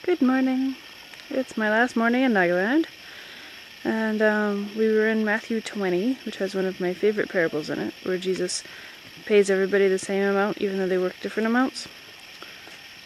Good morning. It's my last morning in Nagaland, and we were in Matthew 20, which has one of my favorite parables in it, where Jesus pays everybody the same amount even though they work different amounts.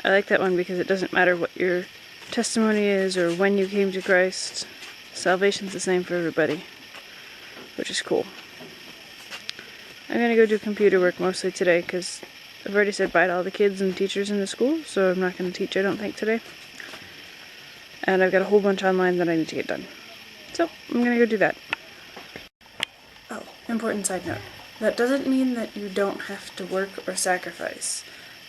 I like that one because it doesn't matter what your testimony is or when you came to Christ. Salvation's the same for everybody, which is cool. I'm going to go do computer work mostly today because I've already said bye to all the kids and teachers in the school, so I'm not going to teach, I don't think, today. And I've got a whole bunch online that I need to get done. So, I'm going to go do that. Oh, important side note. That doesn't mean that you don't have to work or sacrifice.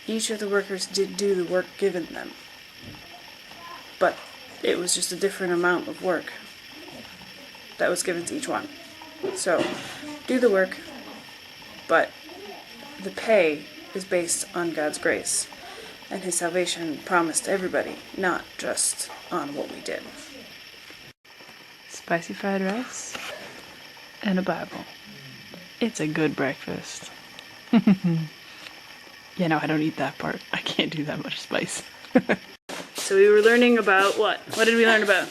Each of the workers did do the work given them. But it was just a different amount of work that was given to each one. So, do the work, but the pay is based on God's grace and His salvation promised to everybody, not just on what we did. Spicy fried rice and a Bible. It's a good breakfast. Yeah, no, I don't eat that part. I can't do that much spice. So we were learning about what? What did we learn about?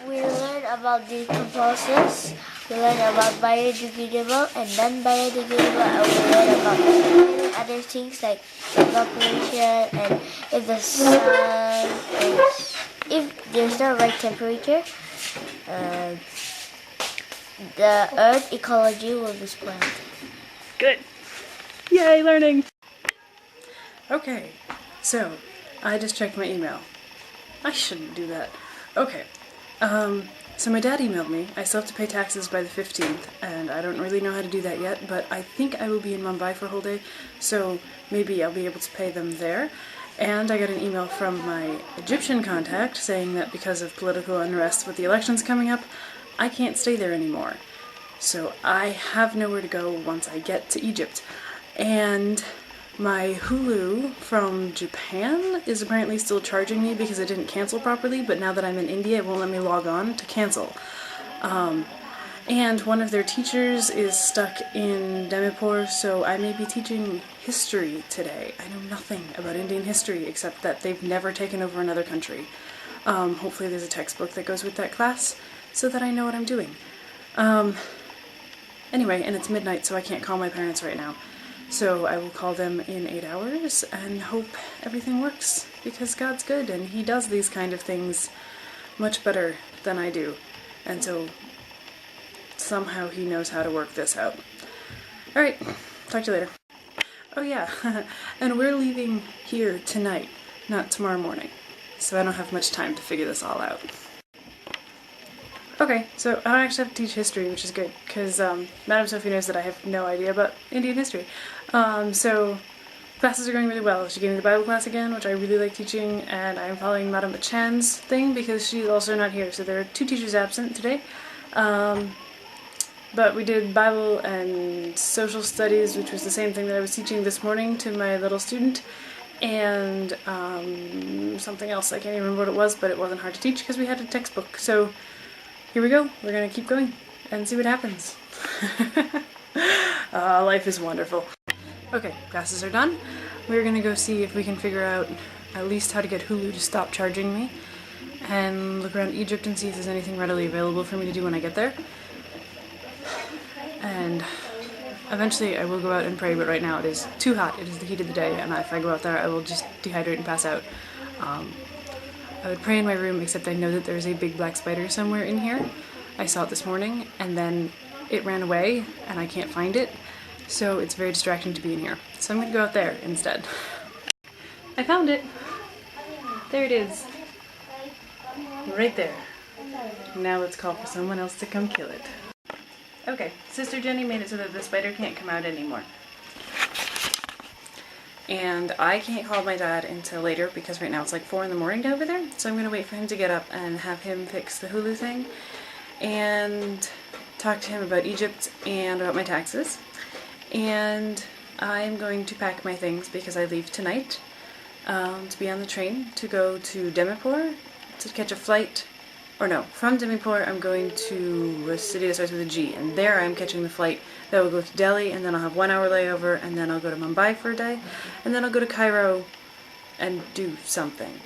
We learned about decomposers. We learned about biodegradable and non-biodegradable, and we learned about other things like evaporation and if the sun is, if there's no right temperature, the earth ecology will be spoiled. Good. Yay, learning. Okay, so I just checked my email. I shouldn't do that. Okay. So my dad emailed me. I still have to pay taxes by the 15th, and I don't really know how to do that yet, but I think I will be in Mumbai for a whole day, so maybe I'll be able to pay them there. And I got an email from my Egyptian contact saying that because of political unrest with the elections coming up, I can't stay there anymore. So I have nowhere to go once I get to Egypt. And my Hulu from Japan is apparently still charging me because I didn't cancel properly, but now that I'm in India, it won't let me log on to cancel. And one of their teachers is stuck in Demipur, so I may be teaching history today. I know nothing about Indian history except that they've never taken over another country. Hopefully there's a textbook that goes with that class so that I know what I'm doing. Anyway, and it's midnight, so I can't call my parents right now. So I will call them in 8 hours and hope everything works, because God's good and He does these kind of things much better than I do. And so somehow He knows how to work this out. Alright, talk to you later. Oh yeah, and we're leaving here tonight, not tomorrow morning. So I don't have much time to figure this all out. Okay, so I don't actually have to teach history, which is good, because Madam Sophie knows that I have no idea about Indian history. So classes are going really well. She gave me the Bible class again, which I really like teaching, and I'm following Madam Chan's thing because she's also not here, so there are 2 teachers absent today. But we did Bible and social studies, which was the same thing that I was teaching this morning to my little student, and something else. I can't even remember what it was, but it wasn't hard to teach because we had a textbook. So here we go. We're going to keep going and see what happens. Life is wonderful. Okay, classes are done. We're going to go see if we can figure out at least how to get Hulu to stop charging me, and look around Egypt and see if there's anything readily available for me to do when I get there. And eventually I will go out and pray, but right now it is too hot. It is the heat of the day, and if I go out there I will just dehydrate and pass out. I would pray in my room, except I know that there's a big black spider somewhere in here. I saw it this morning, and then it ran away, and I can't find it, so it's very distracting to be in here. So I'm going to go out there instead. I found it! There it is. Right there. Now let's call for someone else to come kill it. Okay, Sister Jenny made it so that the spider can't come out anymore. And I can't call my dad until later because right now it's like 4 in the morning over there. So I'm going to wait for him to get up and have him fix the Hulu thing and talk to him about Egypt and about my taxes. And I'm going to pack my things because I leave tonight to be on the train to go to Demipur to catch a flight. Or no, from Demipur I'm going to a city that starts with a G, and there I'm catching the flight that will go to Delhi, and then I'll have 1 hour layover, and then I'll go to Mumbai for a day, and then I'll go to Cairo and do something.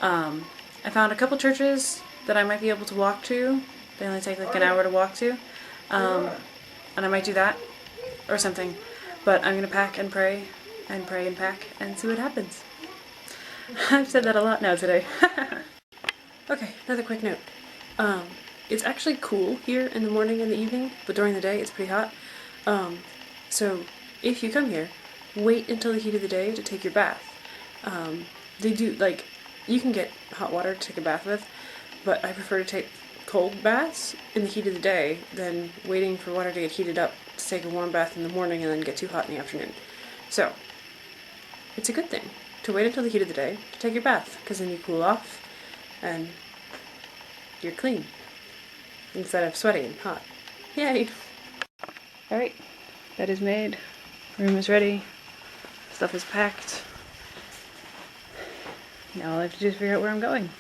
I found a couple churches that I might be able to walk to. They only take like an hour to walk to. And I might do that or something. But I'm going to pack and pray and pack and see what happens. I've said that a lot now today. Okay, another quick note. It's actually cool here in the morning and the evening, but during the day it's pretty hot. So if you come here, wait until the heat of the day to take your bath. They do, like, you can get hot water to take a bath with, but I prefer to take cold baths in the heat of the day than waiting for water to get heated up to take a warm bath in the morning and then get too hot in the afternoon. So, it's a good thing to wait until the heat of the day to take your bath, because then you cool off and you're clean instead of sweaty and hot. Yay! Alright, bed is made, room is ready, stuff is packed. Now all I have to do is figure out where I'm going.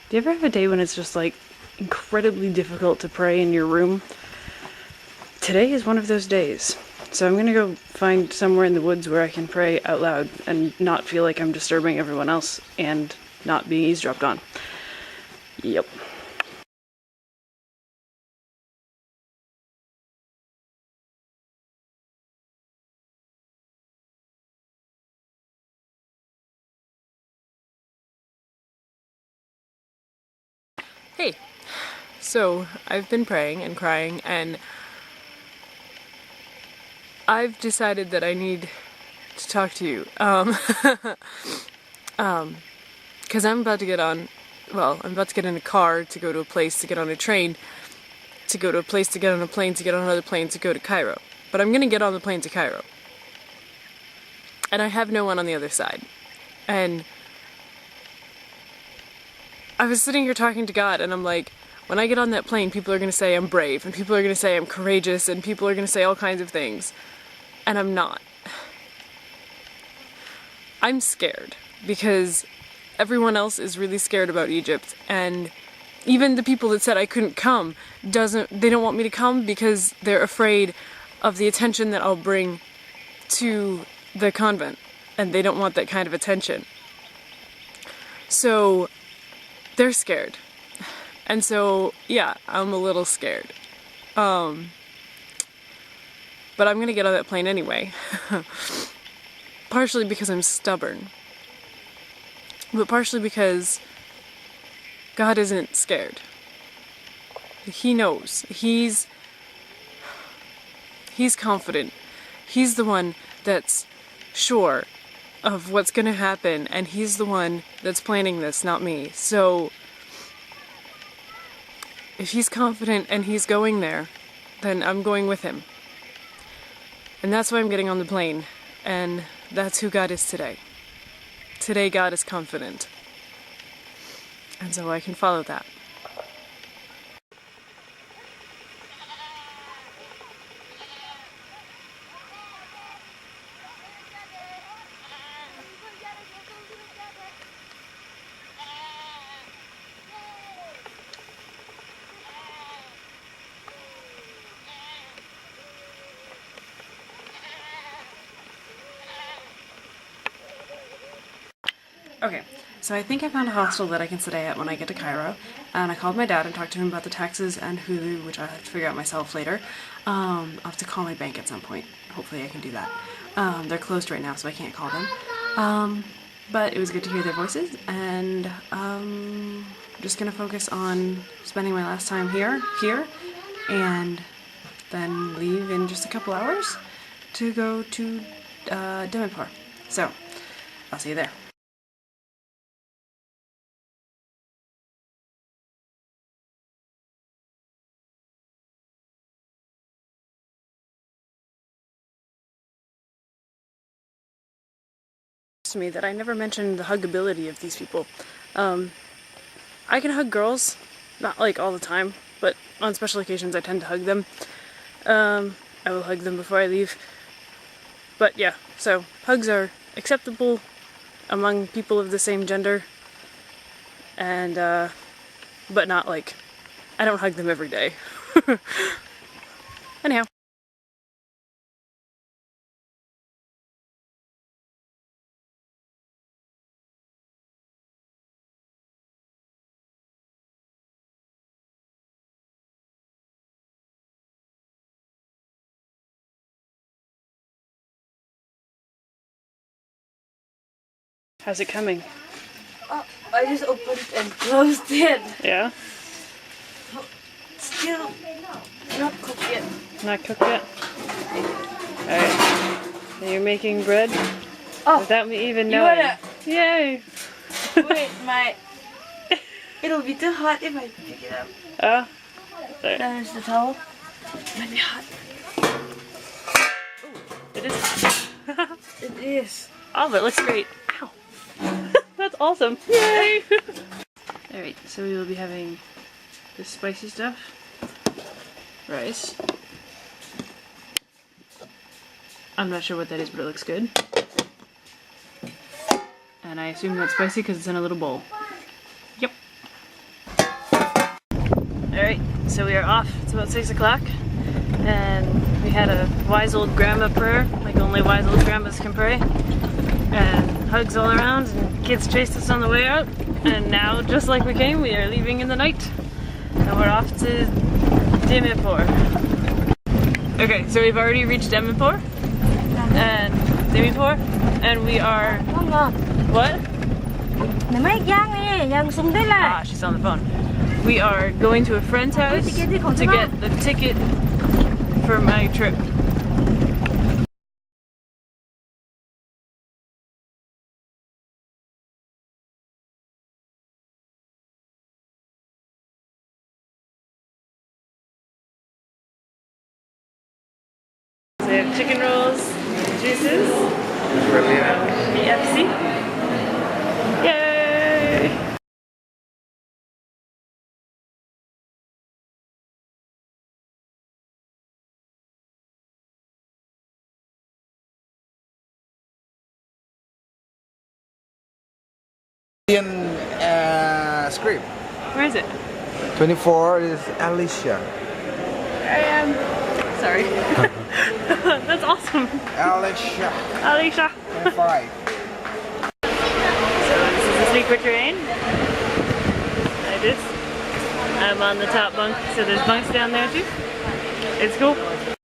Do you ever have a day when it's just like incredibly difficult to pray in your room? Today is one of those days. So I'm gonna go find somewhere in the woods where I can pray out loud and not feel like I'm disturbing everyone else and not being eavesdropped on. Yep. Hey, so I've been praying and crying, and I've decided that I need to talk to you. Because I'm about to get on, I'm about to get in a car to go to a place, to get on a train, to go to a place, to get on a plane, to get on another plane, to go to Cairo. But I'm gonna get on the plane to Cairo. And I have no one on the other side. And I was sitting here talking to God, and I'm like, when I get on that plane, people are going to say I'm brave, and people are going to say I'm courageous, and people are going to say all kinds of things. And I'm not. I'm scared, because everyone else is really scared about Egypt, and even the people that said I couldn't come, they don't want me to come because they're afraid of the attention that I'll bring to the convent, and they don't want that kind of attention. So they're scared. And so, yeah, I'm a little scared. But I'm gonna get on that plane anyway. Partially because I'm stubborn. But partially because God isn't scared. He knows. He's confident. He's the one that's sure of what's gonna happen, and he's the one that's planning this, not me. So if he's confident and he's going there, then I'm going with him. And that's why I'm getting on the plane. And that's who God is today. Today God is confident. And so I can follow that. Okay, so I think I found a hostel that I can stay at when I get to Cairo, and I called my dad and talked to him about the taxes and Hulu, which I'll have to figure out myself later. I'll have to call my bank at some point. Hopefully I can do that. They're closed right now, so I can't call them. But it was good to hear their voices, and I'm just gonna focus on spending my last time here, and then leave in just a couple hours to go to Dimapur. So, I'll see you there. To me that I never mentioned the huggability of these people. I can hug girls, not like all the time, but on special occasions I tend to hug them. I will hug them before I leave. But yeah, so hugs are acceptable among people of the same gender, and but not like, I don't hug them every day. Anyhow. How's it coming? Oh, I just opened and closed it. Yeah? Still not cooked yet. Not cooked yet? Alright. So you're making bread Oh, without me even you knowing. wanna- Yay! wait, it'll be too hot if I pick it up. Oh. There. There's the towel. Might be hot. It is hot. It is. Oh, that looks great. Ow. That's awesome. Yay! Alright, so we will be having the spicy stuff. Rice. I'm not sure what that is, but it looks good. And I assume that's spicy because it's in a little bowl. Yep. Alright, so we are off. It's about 6 o'clock. And we had a wise old grandma prayer, like only wise old grandmas can pray. And hugs all around, and kids chased us on the way out. And now, just like we came, we are leaving in the night. And we're off to Dimapur. Okay, so we've already reached Dimapur. And Dimapur. And we are... What? Ah, she's on the phone. We are going to a friend's house to get the ticket for my trip. So we have chicken rolls, juices, BFC. Yay! Script. Where is it? 24 is Alicia. I am. Sorry. That's awesome. Alicia. Alicia. 25. So this is the sleeper train. Like this. I'm on the top bunk, so there's bunks down there too. It's cool.